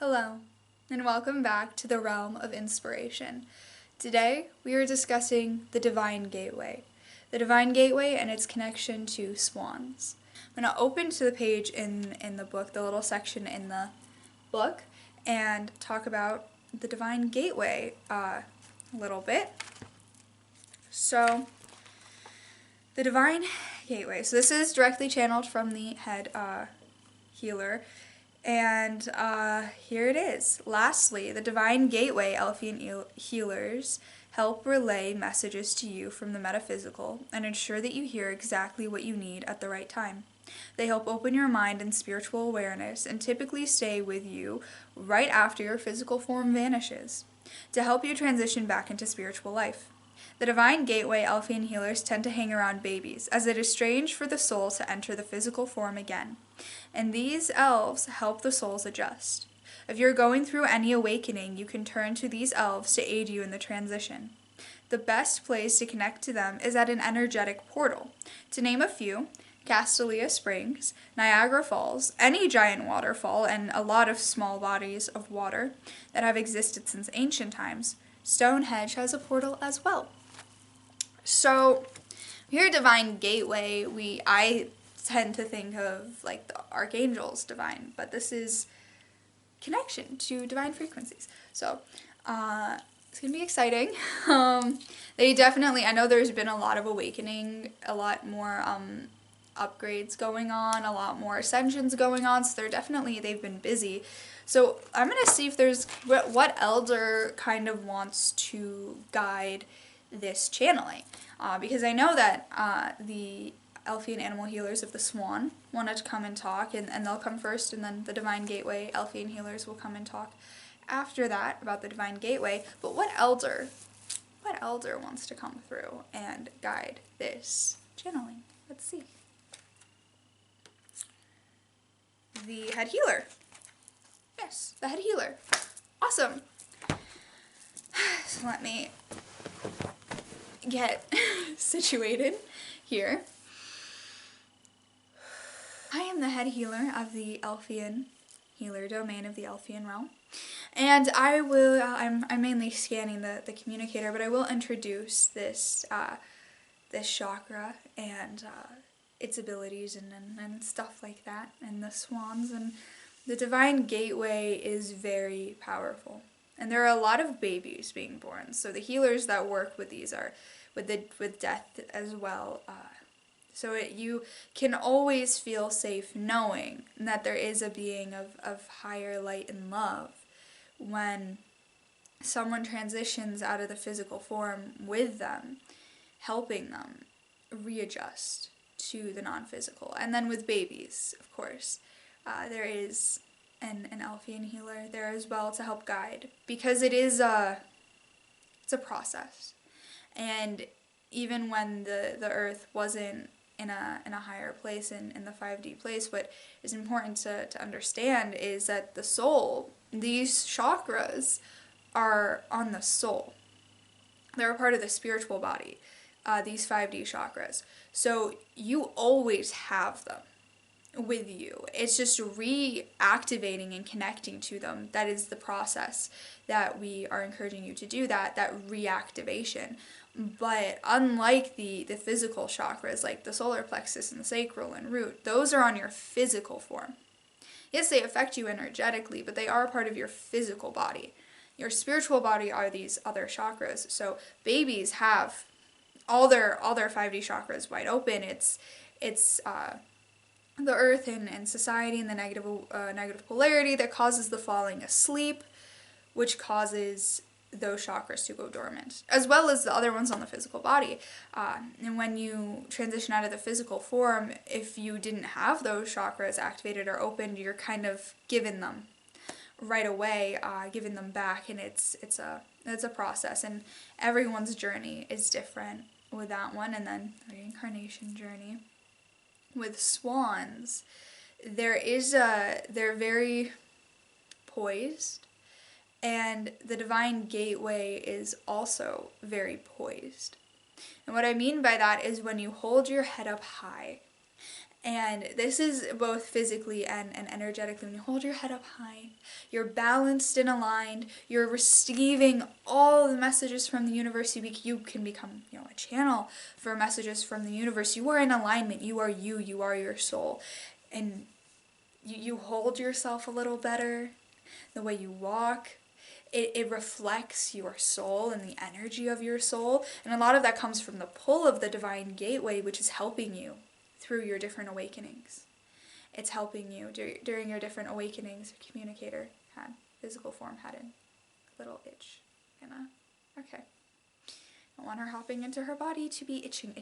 Hello, and welcome back to the Realm of Inspiration. Today, we are discussing the Divine Gateway. The Divine Gateway and its connection to swans. I'm going to open to the page in the book, the little section in the book, and talk about the Divine Gateway a little bit. So, the Divine Gateway. So this is directly channeled from the head healer. And here it is. Lastly, the Divine Gateway Elfian Healers help relay messages to you from the metaphysical and ensure that you hear exactly what you need at the right time. They help open your mind and spiritual awareness and typically stay with you right after your physical form vanishes to help you transition back into spiritual life. The Divine Gateway Elfian Healers tend to hang around babies, as it is strange for the soul to enter the physical form again. And these elves help the souls adjust. If you're going through any awakening, you can turn to these elves to aid you in the transition. The best place to connect to them is at an energetic portal. To name a few, Castalia Springs, Niagara Falls, any giant waterfall, and a lot of small bodies of water that have existed since ancient times. Stonehenge has a portal as well. So, here at Divine Gateway, I tend to think of like the archangels divine, but this is connection to divine frequencies. So, it's gonna be exciting. They definitely, I know there's been a lot of awakening, a lot more upgrades going on, a lot more ascensions going on, so they've been busy. So I'm gonna see if there's what elder kind of wants to guide this channeling, because I know that the Elfian Animal Healers of the Swan wanted to come and talk, and they'll come first, and then the Divine Gateway Elfian Healers will come and talk after that about the Divine Gateway. But what elder wants to come through and guide this channeling? Let's see. The head healer. Yes, the head healer. Awesome. So let me get situated here. I am the head healer of the Elfian healer domain of the Elfian realm, and I'm mainly scanning the communicator, but I will introduce this chakra and its abilities and stuff like that, and the swans. And the Divine Gateway is very powerful, and there are a lot of babies being born. So the healers that work with these are with death as well. So you can always feel safe knowing that there is a being of higher light and love when someone transitions out of the physical form with them, helping them readjust to the non-physical. And then with babies, of course, there is an Elfian healer there as well to help guide, because it's a process. And even when the earth wasn't in a higher place, in the 5D place, what is important to understand is that the soul, these chakras are on the soul. They're a part of the spiritual body, these 5D chakras. So you always have them with you. It's just reactivating and connecting to them. That is the process that we are encouraging you to do, that reactivation. But unlike the physical chakras, like the solar plexus and the sacral and root, those are on your physical form. Yes, they affect you energetically, but they are part of your physical body. Your spiritual body are these other chakras. So babies have all their 5D chakras wide open. It's the earth and society and the negative polarity that causes the falling asleep, which causes those chakras to go dormant, as well as the other ones on the physical body. And when you transition out of the physical form, if you didn't have those chakras activated or opened, you're kind of given them right away, giving them back, and it's a process, and everyone's journey is different with that one. And then the reincarnation journey with swans, they're very poised, and the Divine Gateway is also very poised. And what I mean by that is when you hold your head up high And this is both physically and energetically. When you hold your head up high, you're balanced and aligned, you're receiving all the messages from the universe. You can become, a channel for messages from the universe. You are in alignment. You are your soul. And you hold yourself a little better. The way you walk, it reflects your soul and the energy of your soul. And a lot of that comes from the pull of the divine gateway, which is helping you through your different awakenings. It's helping you during your different awakenings. Your communicator physical form had a little itch. Okay. I want her hopping into her body to be itching.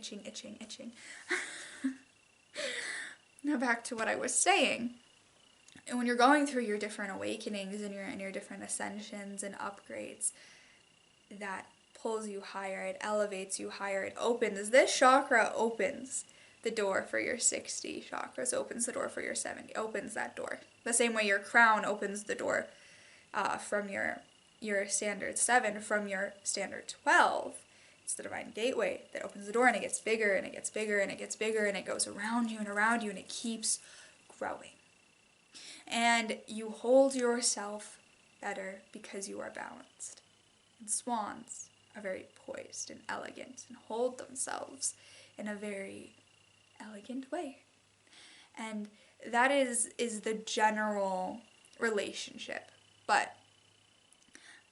Now back to what I was saying. And when you're going through your different awakenings and your different ascensions and upgrades, that pulls you higher, it elevates you higher, it opens. This chakra opens the door for your 60 chakras, opens the door for your 70, opens that door. The same way your crown opens the door from your standard 7, from your standard 12. It's the divine gateway that opens the door, and it gets bigger and it gets bigger and it gets bigger, and it goes around you and it keeps growing. And you hold yourself better because you are balanced. And swans are very poised and elegant and hold themselves in a very elegant way. And that is the general relationship. But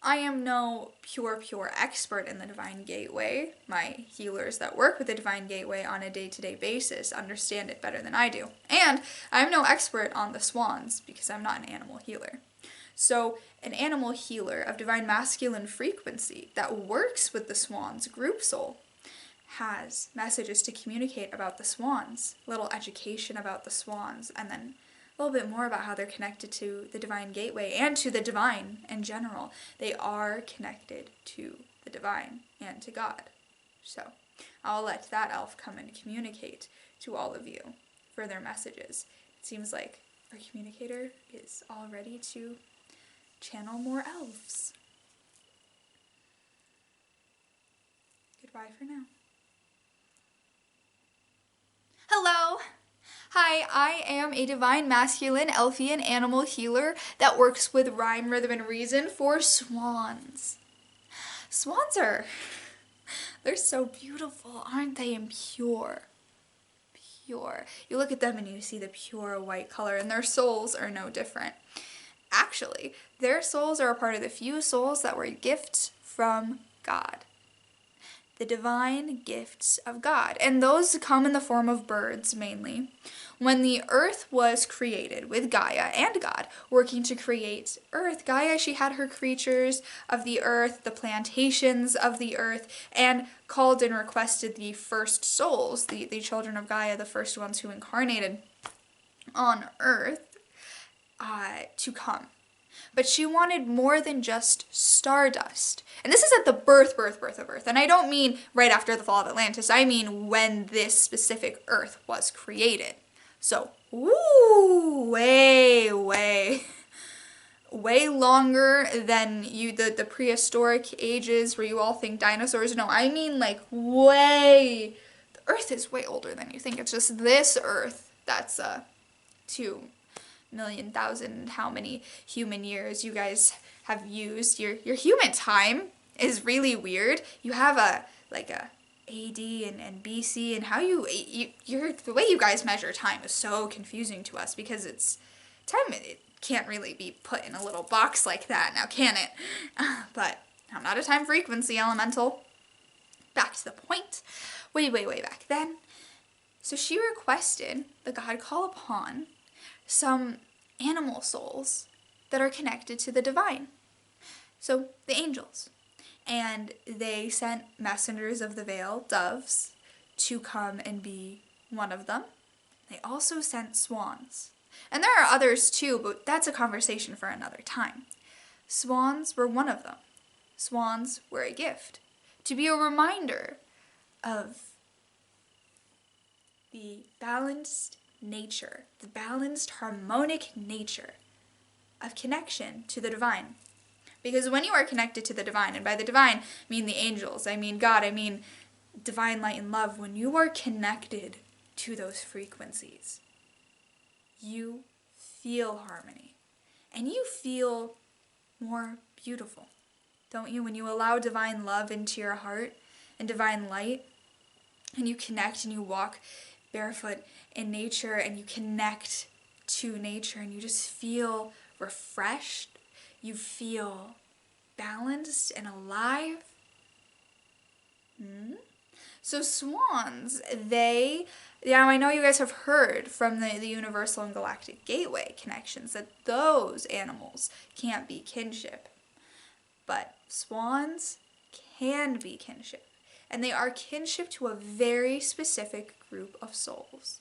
I am no pure expert in the divine gateway. My healers that work with the divine gateway on a day-to-day basis understand it better than I do. And I'm no expert on the swans because I'm not an animal healer. So an animal healer of divine masculine frequency that works with the swans group soul has messages to communicate about the swans, a little education about the swans, and then a little bit more about how they're connected to the divine gateway and to the divine in general. They are connected to the divine and to God. So I'll let that elf come and communicate to all of you for their messages. It seems like our communicator is all ready to channel more elves. Goodbye for now. Hello! Hi, I am a divine masculine Elfian animal healer that works with rhyme, rhythm, and reason for swans. Swans they're so beautiful, aren't they? And pure. Pure. You look at them and you see the pure white color, and their souls are no different. Actually, their souls are a part of the few souls that were gifts from God. The divine gifts of God. And those come in the form of birds, mainly. When the earth was created with Gaia and God working to create earth, Gaia, she had her creatures of the earth, the plantations of the earth, and called and requested the first souls, the children of Gaia, the first ones who incarnated on earth, to come. But she wanted more than just stardust. And this is at the birth of Earth. And I don't mean right after the fall of Atlantis. I mean when this specific Earth was created. So, way longer than the prehistoric ages where you all think dinosaurs. No, I mean like way. The Earth is way older than you think. It's just this Earth that's 2,000,000 how many human years you guys have used. Your human time is really weird. You have a AD and BC, and how the way you guys measure time is so confusing to us because it can't really be put in a little box like that now, can it? But I'm not a time frequency elemental. Back to the point. Way back then. So she requested the god call upon some animal souls that are connected to the divine. So the angels. And they sent messengers of the veil, doves, to come and be one of them. They also sent swans. And there are others too, but that's a conversation for another time. Swans were one of them. Swans were a gift to be a reminder of the balanced nature, the balanced harmonic nature of connection to the divine. Because when you are connected to the divine, and by the divine I mean the angels, I mean God, I mean divine light and love, when you are connected to those frequencies, you feel harmony and you feel more beautiful, don't you? When you allow divine love into your heart and divine light, and you connect and you walk barefoot in nature and you connect to nature and you just feel refreshed, you feel balanced and alive. So swans, I know you guys have heard from the universal and galactic gateway connections that those animals can't be kinship. But swans can be kinship. And they are kinship to a very specific group of souls.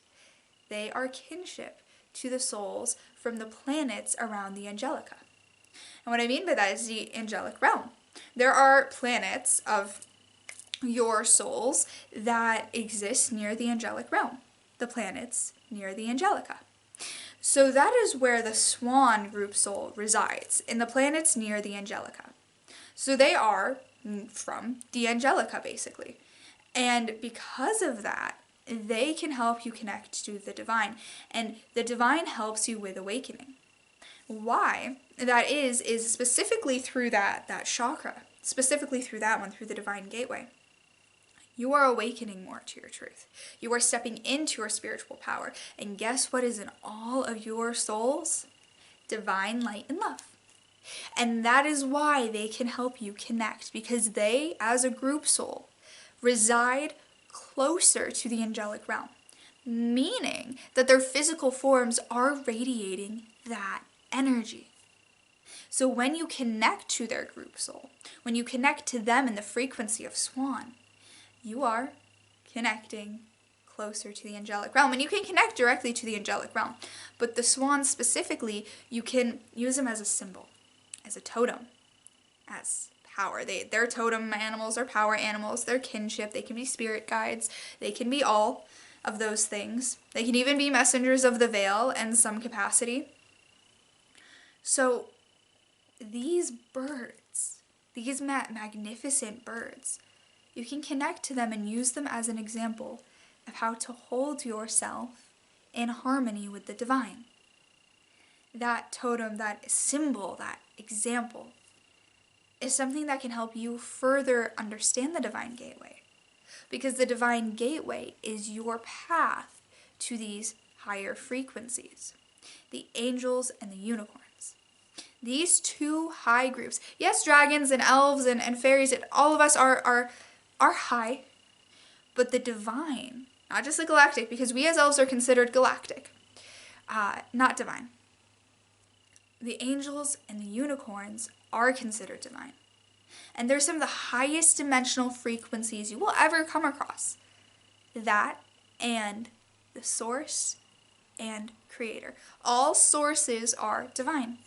They are kinship to the souls from the planets around the Angelica. And what I mean by that is the angelic realm. There are planets of your souls that exist near the angelic realm. The planets near the Angelica. So that is where the Swan group soul resides, in the planets near the Angelica. So they are from the Angelica, basically. And because of that, they can help you connect to the divine. And the divine helps you with awakening. Why that is specifically through that chakra, specifically through that one, through the divine gateway. You are awakening more to your truth. You are stepping into your spiritual power. And guess what is in all of your souls? Divine light and love. And that is why they can help you connect, because they, as a group soul, reside closer to the angelic realm, meaning that their physical forms are radiating that energy. So when you connect to their group soul, when you connect to them in the frequency of Swan, you are connecting closer to the angelic realm. And you can connect directly to the angelic realm. But the swans specifically, you can use them as a symbol, as a totem, as power. Their totem animals are power animals. They're kinship. They can be spirit guides. They can be all of those things. They can even be messengers of the veil in some capacity. So these birds, these magnificent birds, you can connect to them and use them as an example of how to hold yourself in harmony with the divine. That totem, that symbol, that example is something that can help you further understand the divine gateway. Because the divine gateway is your path to these higher frequencies. The angels and the unicorns. These two high groups. Yes, dragons and elves and fairies, all of us are high, but the divine, not just the galactic, because we as elves are considered galactic, not divine. The angels and the unicorns are considered divine. And they're some of the highest dimensional frequencies you will ever come across. That and the source and creator. All sources are divine.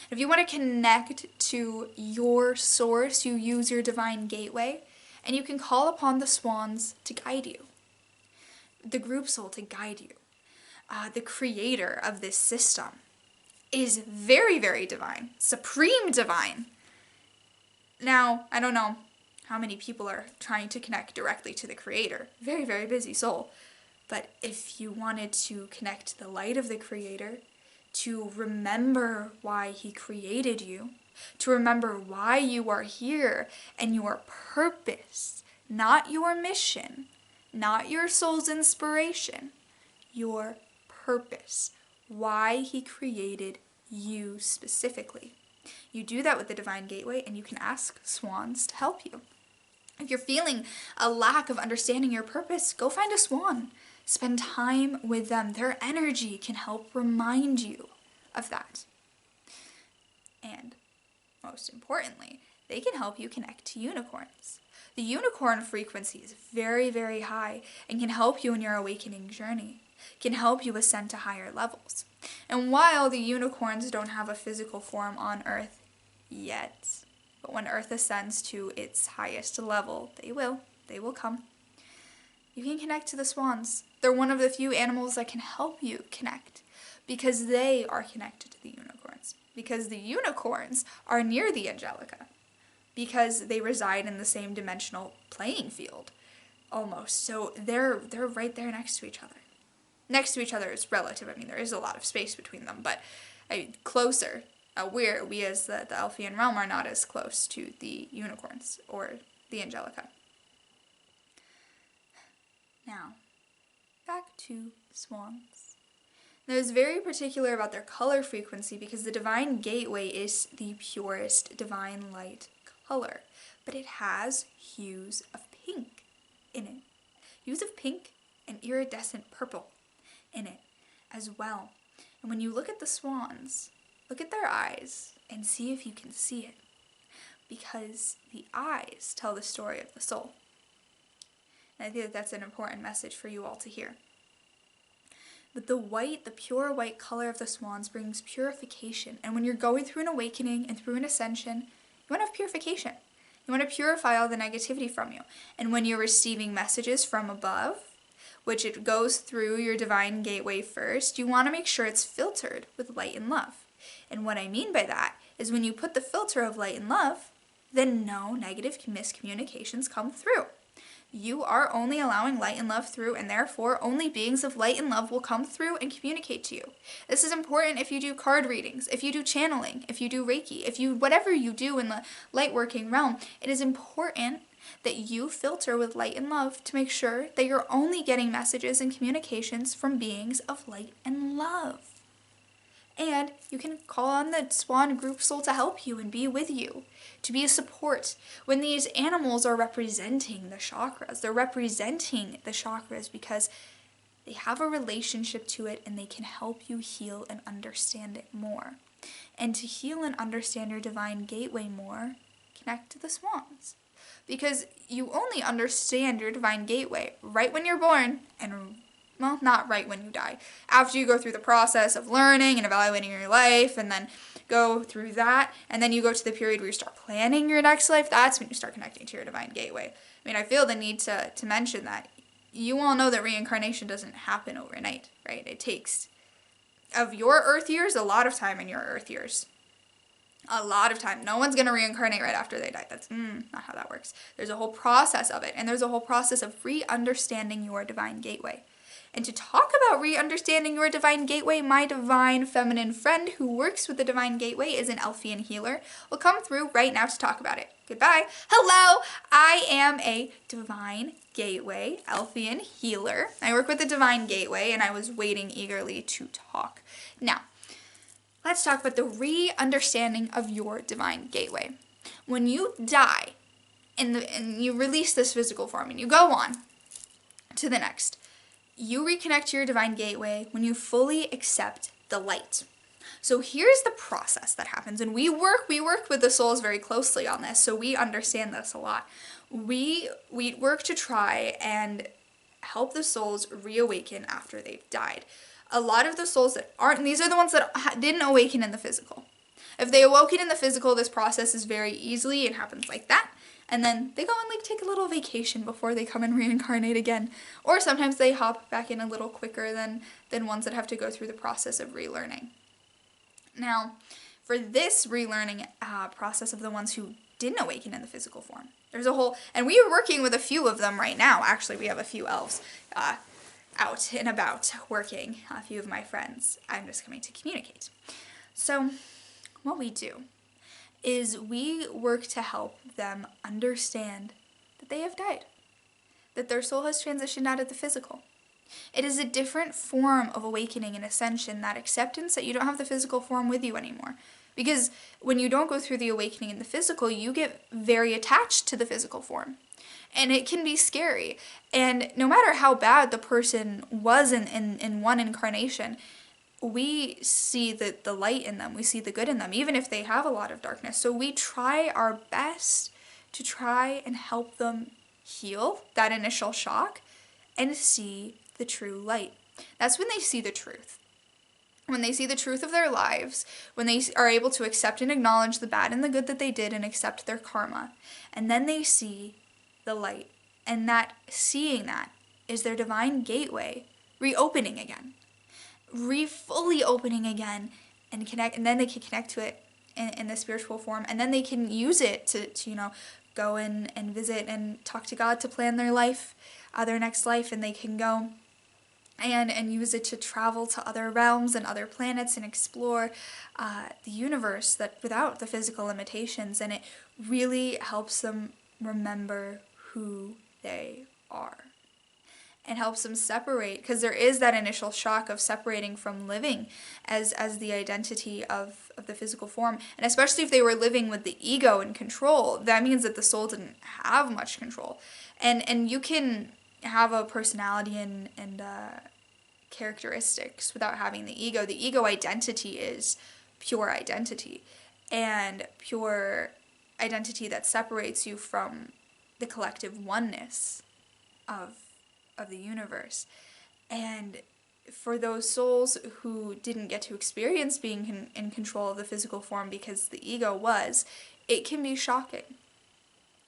If you want to connect to your source, you use your divine gateway. And you can call upon the swans to guide you, the group soul to guide you. The creator of this system is very, very divine, supreme divine. Now, I don't know how many people are trying to connect directly to the creator. Very, very busy soul. But if you wanted to connect to the light of the creator, to remember why he created you, to remember why you are here and your purpose, not your mission, not your soul's inspiration, your purpose, why he created you specifically. You do that with the divine gateway, and you can ask swans to help you. If you're feeling a lack of understanding your purpose, go find a swan. Spend time with them. Their energy can help remind you of that. And most importantly, they can help you connect to unicorns. The unicorn frequency is very, very high and can help you in your awakening journey, can help you ascend to higher levels. And while the unicorns don't have a physical form on Earth yet, but when Earth ascends to its highest level, they will come. You can connect to the swans. They're one of the few animals that can help you connect because they are connected to the unicorns. Because the unicorns are near the Angelica. Because they reside in the same dimensional playing field, almost. So they're right there next to each other. next to each other is relative. I mean, there is a lot of space between them, but closer. We as the Elfian realm are not as close to the unicorns or the Angelica. Now, back to swans. Now, it's very particular about their color frequency because the divine gateway is the purest divine light color, but it has hues of pink in it. Hues of pink and iridescent purple in it as well. And when you look at the swans, look at their eyes and see if you can see it, because the eyes tell the story of the soul. And I think that that's an important message for you all to hear. But the pure white color of the swans brings purification. And when you're going through an awakening and through an ascension, you want to have purification. You want to purify all the negativity from you. And when you're receiving messages from above, which it goes through your divine gateway first, you want to make sure it's filtered with light and love. And what I mean by that is when you put the filter of light and love, then no negative miscommunications come through. You are only allowing light and love through, and therefore only beings of light and love will come through and communicate to you. This is important if you do card readings, if you do channeling, if you do Reiki, whatever you do in the light working realm. It is important that you filter with light and love to make sure that you're only getting messages and communications from beings of light and love. And you can call on the Swan group soul to help you and be with you, to be a support. When these animals are representing the chakras, they're representing the chakras because they have a relationship to it and they can help you heal and understand it more. And to heal and understand your divine gateway more, connect to the swans. Because you only understand your divine gateway right when you're born and well, not right when you die. After you go through the process of learning and evaluating your life and then go through that, and then you go to the period where you start planning your next life, that's when you start connecting to your divine gateway. I mean, I feel the need to mention that. You all know that reincarnation doesn't happen overnight, right? It takes, of your earth years, a lot of time in your earth years. A lot of time. No one's going to reincarnate right after they die. That's not how that works. There's a whole process of it, and there's a whole process of re-understanding your divine gateway. And to talk about re-understanding your divine gateway, my divine feminine friend who works with the divine gateway is an Elfian healer. Will come through right now to talk about it. Goodbye. Hello, I am a divine gateway Elfian healer. I work with the divine gateway and I was waiting eagerly to talk. Now, let's talk about the re-understanding of your divine gateway. When you die and you release this physical form and you go on to the next, you reconnect to your divine gateway when you fully accept the light. So here's the process that happens, and we work with the souls very closely on this, so we understand this a lot. We work to try and help the souls reawaken after they've died. A lot of the souls that aren't, and these are the ones that didn't awaken in the physical. If they awoken in the physical, this process is very easily, it happens like that. And then they go and take a little vacation before they come and reincarnate again. Or sometimes they hop back in a little quicker than ones that have to go through the process of relearning. Now, for this relearning process of the ones who didn't awaken in the physical form, there's a whole, and we are working with a few of them right now. Actually, we have a few elves out and about working, a few of my friends. I'm just coming to communicate. So, what we do is we work to help them understand that they have died, that their soul has transitioned out of the physical. It is a different form of awakening and ascension, that acceptance that you don't have the physical form with you anymore. Because when you don't go through the awakening in the physical, you get very attached to the physical form. And it can be scary. And no matter how bad the person was in one incarnation, we see the light in them, we see the good in them, even if they have a lot of darkness. So we try our best to try and help them heal that initial shock and see the true light. That's when they see the truth. When they see the truth of their lives, when they are able to accept and acknowledge the bad and the good that they did and accept their karma, and then they see the light. And that seeing that is their divine gateway reopening again. Fully opening again and connect, and then they can connect to it in the spiritual form, and then they can use it to go and visit and talk to God to plan their life, their next life, and they can go and use it to travel to other realms and other planets and explore the universe that without the physical limitations. And it really helps them remember who they are and helps them separate, because there is that initial shock of separating from living as the identity of the physical form. And especially if they were living with the ego in control, that means that the soul didn't have much control. And you can have a personality and characteristics without having the ego. The ego identity is pure identity, and pure identity that separates you from the collective oneness of the universe. And for those souls who didn't get to experience being in control of the physical form because the ego was, it can be shocking.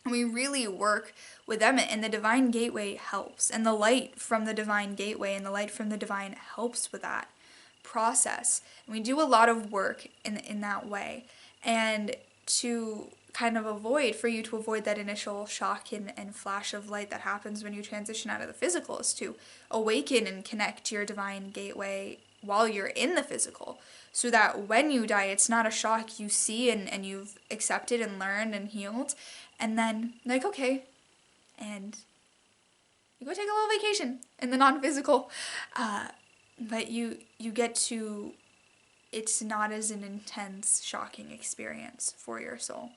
And we really work with them, and the Divine Gateway helps. And the light from the Divine Gateway and the light from the Divine helps with that process. And we do a lot of work in that way. And to kind of for you to avoid that initial shock and flash of light that happens when you transition out of the physical, is to awaken and connect to your Divine Gateway while you're in the physical, so that when you die, it's not a shock. You see and you've accepted and learned and healed, and then like, okay, and you go take a little vacation in the non-physical, but you get to, it's not as an intense, shocking experience for your soul.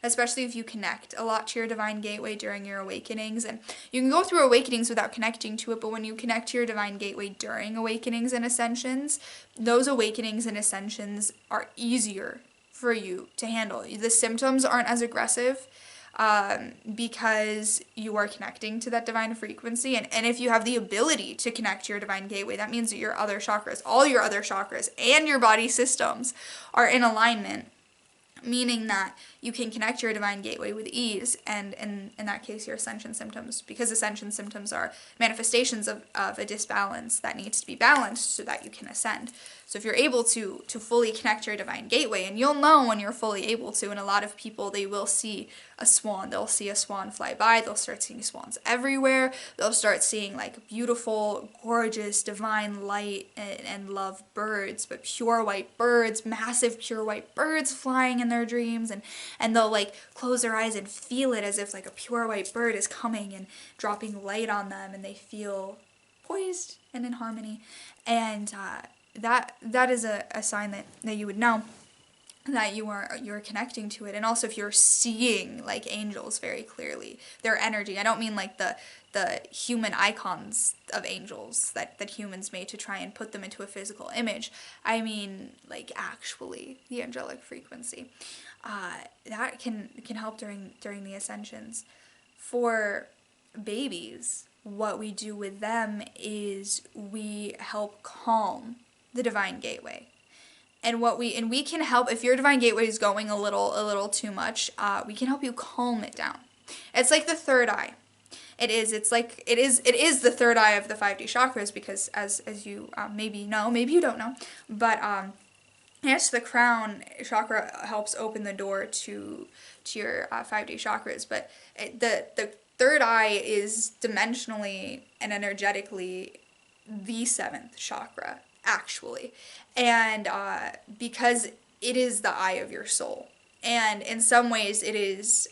Especially if you connect a lot to your Divine Gateway during your awakenings. And you can go through awakenings without connecting to it, but when you connect to your Divine Gateway during awakenings and ascensions, those awakenings and ascensions are easier for you to handle. The symptoms aren't as aggressive because you are connecting to that divine frequency. And if you have the ability to connect to your Divine Gateway, that means that your other chakras, all your other chakras, and your body systems are in alignment, meaning that you can connect your Divine Gateway with ease, and in that case, your ascension symptoms, because ascension symptoms are manifestations of a disbalance that needs to be balanced so that you can ascend. So if you're able to fully connect your Divine Gateway, and you'll know when you're fully able to, and a lot of people, they will see a swan. They'll see a swan fly by. They'll start seeing swans everywhere. They'll start seeing like beautiful, gorgeous, divine light and love birds, but pure white birds, massive pure white birds flying in their dreams, and they'll like close their eyes and feel it as if like a pure white bird is coming and dropping light on them, and they feel poised and in harmony. And that is a sign that you would know that you're connecting to it. And also if you're seeing like angels very clearly, their energy. I don't mean like the human icons of angels that humans made to try and put them into a physical image. I mean like actually the angelic frequency. That can help during the ascensions. For babies, what we do with them is we help calm the Divine Gateway. And we can help, if your Divine Gateway is going a little too much, we can help you calm it down. It's like the third eye. It is the third eye of the 5D chakras, because as you maybe know, maybe you don't know, but yes, the crown chakra helps open the door to your 5D chakras, but the third eye is dimensionally and energetically the 7th chakra, actually. And because it is the eye of your soul. And in some ways it is,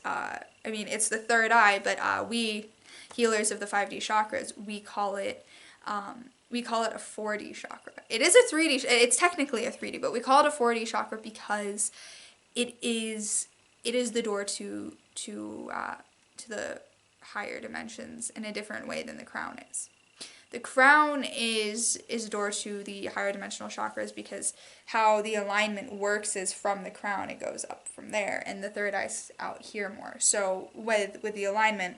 it's the third eye, but we healers of the 5D chakras, we call it a 4D chakra. It is a 3D, it's technically a 3D, but we call it a 4D chakra because it is the door to the higher dimensions in a different way than the crown is. The crown is a door to the higher dimensional chakras, because how the alignment works is from the crown, it goes up from there, and the third eye's out here more. So with the alignment,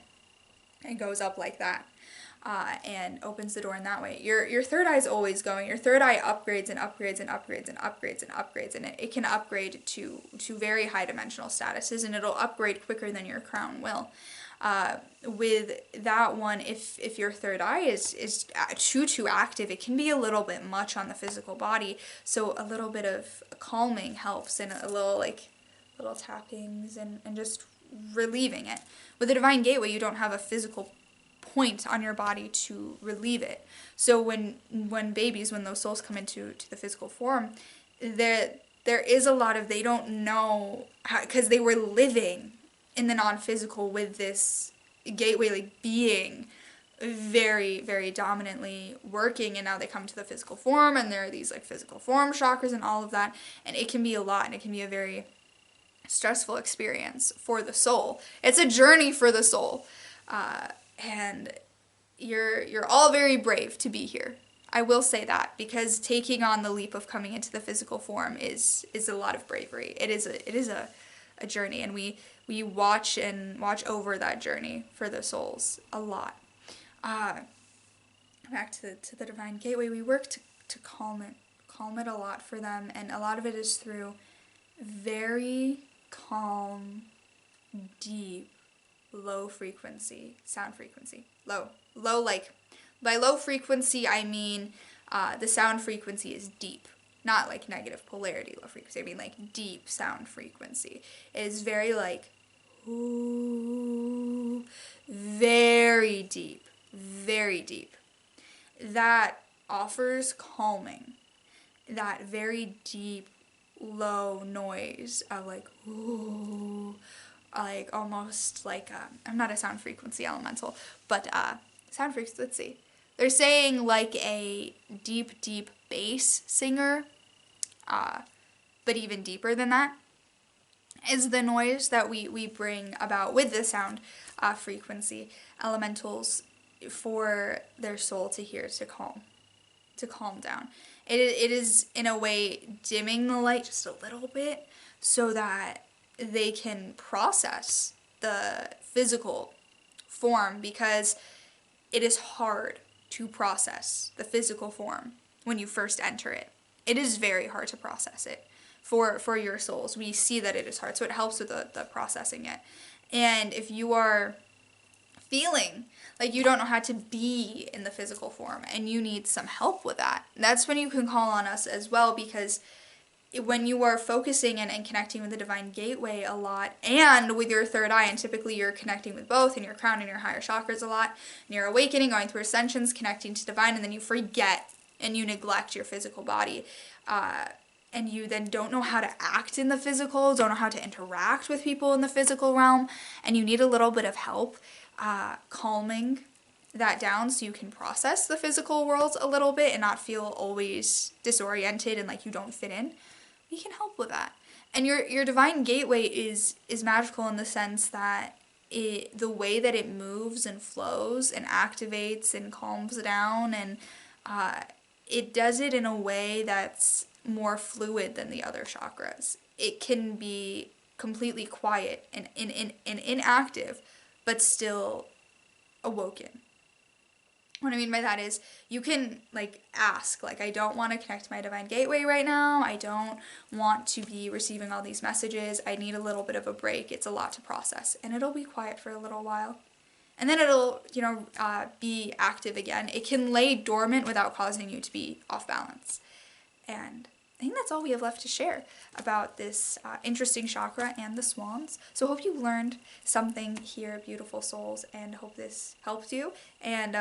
it goes up like that, and opens the door in that way. Your third eye is always going. Your third eye upgrades and upgrades and upgrades and upgrades and upgrades, and it can upgrade to very high dimensional statuses, and it'll upgrade quicker than your crown will. With that one, if your third eye is too active, it can be a little bit much on the physical body. So a little bit of calming helps, and a little tappings and just relieving it. With the Divine Gateway, you don't have a physical point on your body to relieve it. So when those souls come into the physical form, there is a lot of, they don't know how, because they were living in the non-physical with this gateway like being very, very dominantly working, and now they come to the physical form, and there are these like physical form chakras and all of that, and it can be a lot, and it can be a very stressful experience for the soul. It's a journey for the soul, and you're all very brave to be here. I will say that, because taking on the leap of coming into the physical form is a lot of bravery. It is a journey, and we watch over that journey for the souls a lot. Back to the divine gateway, we work to calm it a lot for them, and a lot of it is through very calm, deep, low frequency, sound frequency. Low, like, by low frequency, I mean the sound frequency is deep, not like negative polarity low frequency. I mean like deep sound frequency. It is very like, ooh, very deep. Very deep. That offers calming. That very deep, low noise of like, ooh, like almost like, I'm not a sound frequency elemental, but sound frequency, let's see. They're saying like a deep, deep bass singer, but even deeper than that is the noise that we bring about with the sound frequency elementals for their soul to hear, to calm down. It is in a way dimming the light just a little bit so that they can process the physical form, because it is hard to process the physical form when you first enter it. It is very hard to process it for your souls. We see that it is hard, so it helps with the processing it. And if you are feeling like you don't know how to be in the physical form and you need some help with that, that's when you can call on us as well, because when you are focusing and connecting with the divine gateway a lot, and with your third eye, and typically you're connecting with both, and your crown and your higher chakras a lot, and you're awakening, going through ascensions, connecting to divine, and then you forget and you neglect your physical body, and you then don't know how to act in the physical, don't know how to interact with people in the physical realm, and you need a little bit of help calming that down so you can process the physical world a little bit and not feel always disoriented and like you don't fit in. We can help with that. And your divine gateway is magical in the sense that the way that it moves and flows and activates and calms down, and it does it in a way that's more fluid than the other chakras. It can be completely quiet and inactive, but still awoken. What I mean by that is you can like ask, like, I don't want to connect to my divine gateway right now. I don't want to be receiving all these messages. I need a little bit of a break. It's a lot to process, and it'll be quiet for a little while. And then it'll, be active again. It can lay dormant without causing you to be off balance. And I think that's all we have left to share about this interesting chakra and the swans. So hope you learned something here, beautiful souls, and hope this helped you. And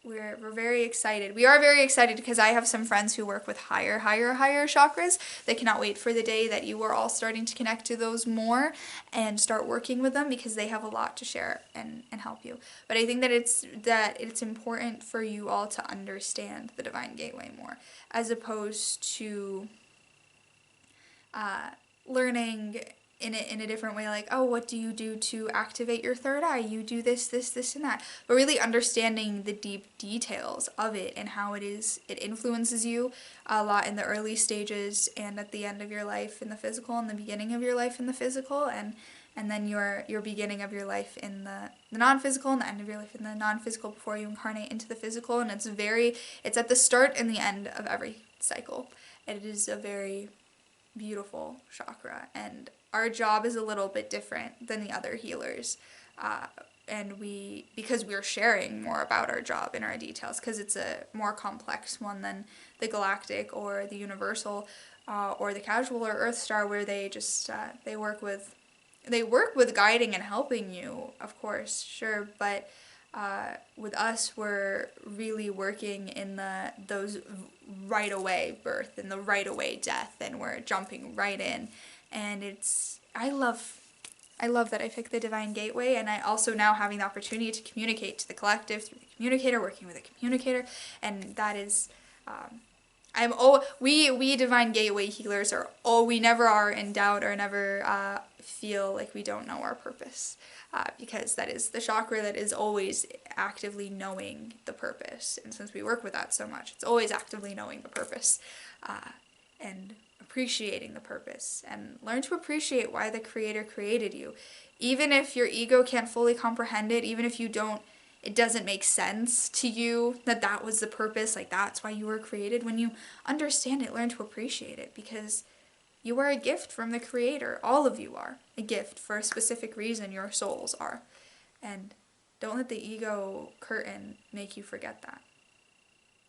we're very excited. We are very excited because I have some friends who work with higher chakras. They cannot wait for the day that you are all starting to connect to those more and start working with them, because they have a lot to share and help you. But I think that it's important for you all to understand the divine gateway more, as opposed to learning in a different way, like, oh, what do you do to activate your third eye? You do this, and that. But really understanding the deep details of it and how it influences you a lot in the early stages and at the end of your life in the physical, and the beginning of your life in the physical, and then your beginning of your life in the non-physical, and the end of your life in the non-physical before you incarnate into the physical. And it's at the start and the end of every cycle. And it is a very beautiful chakra, and our job is a little bit different than the other healers, and because we're sharing more about our job and our details, because it's a more complex one than the galactic or the universal or the casual or Earth Star, where they just they work with guiding and helping you, of course, sure, but With us, we're really working in those right away birth and the right away death, and we're jumping right in. And I love that I picked the Divine Gateway, and I also now having the opportunity to communicate to the collective through the communicator, working with a communicator, and that is, we Divine Gateway healers we never are in doubt or never feel like we don't know our purpose, because that is the chakra that is always actively knowing the purpose, and since we work with that so much, it's always actively knowing the purpose, and appreciating the purpose, and learn to appreciate why the Creator created you. Even if your ego can't fully comprehend it, even if it doesn't make sense to you that was the purpose, like that's why you were created, when you understand it, learn to appreciate it, because you are a gift from the Creator. All of you are a gift for a specific reason, your souls are. And don't let the ego curtain make you forget that.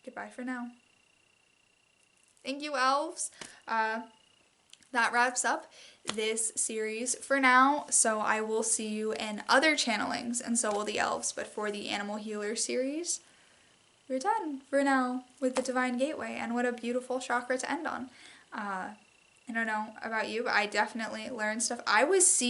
Goodbye for now. Thank you, elves. That wraps up this series for now, so I will see you in other channelings, and so will the elves, but for the Animal Healer series, we're done for now with the Divine Gateway, and what a beautiful chakra to end on. I don't know about you, but I definitely learned stuff. I was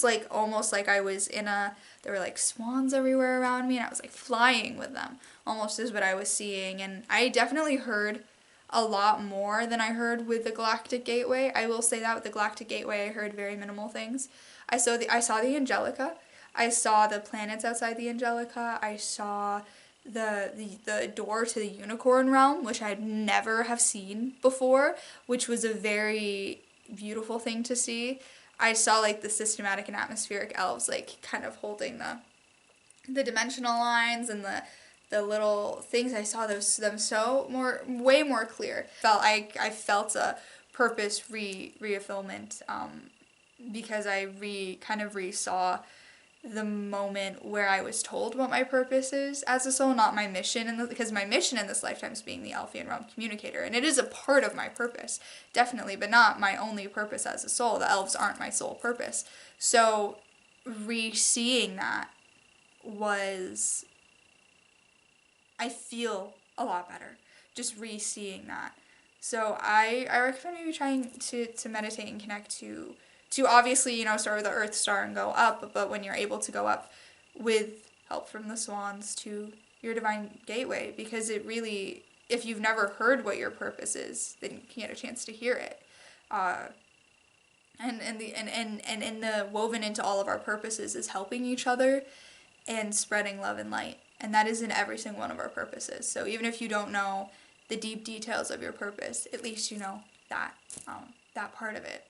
like almost like I was there were like swans everywhere around me, and I was like flying with them, almost is what I was seeing, and I definitely heard a lot more than I heard with the Galactic Gateway. I will say that with the Galactic Gateway, I heard very minimal things. I saw the Angelica. I saw the planets outside the Angelica. I saw the door to the Unicorn Realm, which I'd never have seen before, which was a very beautiful thing to see. I saw like the systematic and atmospheric elves like kind of holding the dimensional lines and the little things. I saw them way more clear. I felt a purpose reaffirmment, because I kind of re-saw the moment where I was told what my purpose is as a soul, not my mission, because my mission in this lifetime is being the Elfian Realm communicator, and it is a part of my purpose, definitely, but not my only purpose as a soul. The elves aren't my sole purpose. So re-seeing that I feel a lot better just re-seeing that. So I recommend maybe trying to meditate and connect to obviously, start with the Earth Star and go up, but when you're able to go up with help from the swans to your Divine Gateway, because it really, if you've never heard what your purpose is, then you can get a chance to hear it. And the woven into all of our purposes is helping each other and spreading love and light. And that is in every single one of our purposes. So even if you don't know the deep details of your purpose, at least you know that part of it.